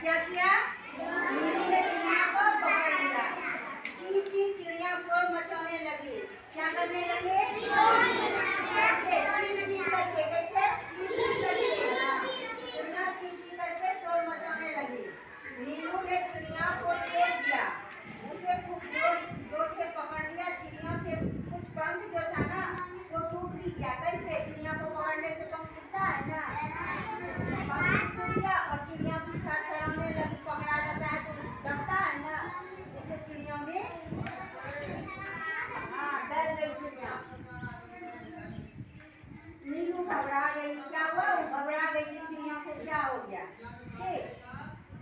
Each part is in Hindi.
क्या किया? नीलू ने चिड़िया को पकड़ लिया। ची ची चिड़िया शोर मचाने लगी। क्या करने लगे? कैसे? ची ची करके। कैसे? ची ची करके। चिड़िया ची ची करके शोर मचाने लगी। नीलू ने चिड़िया को छोड़ दिया, उसे खूब जोर से पकड़ लिया। चिड़िया के कुछ पंख जो था ना वो टूट भी गया। कैसे? चिड़िया को पकड़ने से पंख टूटता है ना, पंख टूट गया और चिड़िया भी थरथराने लगी। पकड़ा जाता है तो डरता है ना, इससे चिड़िया में डर गई चिड़िया। नीलू घबरा गई। क्या हुआ? वो घबरा गई कि चिड़िया को क्या हो गया। ठीक,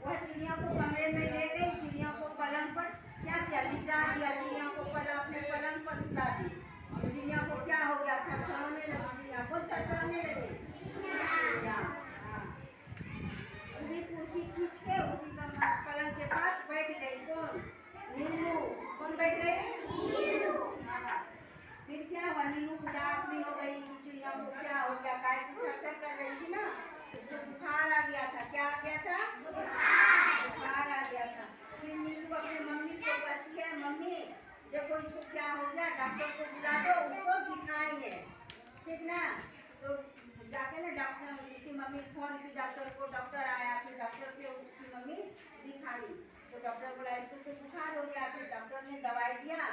वह चिड़िया को कमरे में ले गई। चिड़िया को पलंग पर क्या किया? लिटा दिया। चिड़िया को अपने पलंग पर सुला दी। चिड़िया को क्या हो गया? थरथराने लगी। चिड़िया को थरथराने लगी। चिड़िया उसी कुर्सी खींच के उसी पलंग के पास बैठ गई। कौन? नीलू। कौन बैठ गई? नीलू। फिर क्या हुआ? नीलू उदास भी हो गई कि चिड़िया को क्या हो गया। काय की थरथर कर रही थी ना, उसको बुखार आ गया था। क्या आ गया था? बुखार आ गया था। फिर नीलू अपने मम्मी को कहती है, मम्मी देखो इसको क्या हो गया, डॉक्टर को बुला दो, उसको दिखाएंगे। ठीक ना? तो जाके ना डॉक्टर, उसकी मम्मी फोन की डॉक्टर को। डॉक्टर आया, फिर डॉक्टर से उसकी मम्मी दिखाई तो डॉक्टर बोला इसको तो बुखार हो गया। फिर डॉक्टर ने दवाई दिया,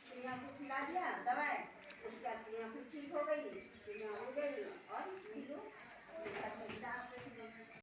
चिड़िया को खिला दिया दवाई। उसके बाद चिड़िया फिर ठीक हो गई, चिड़िया हो गई।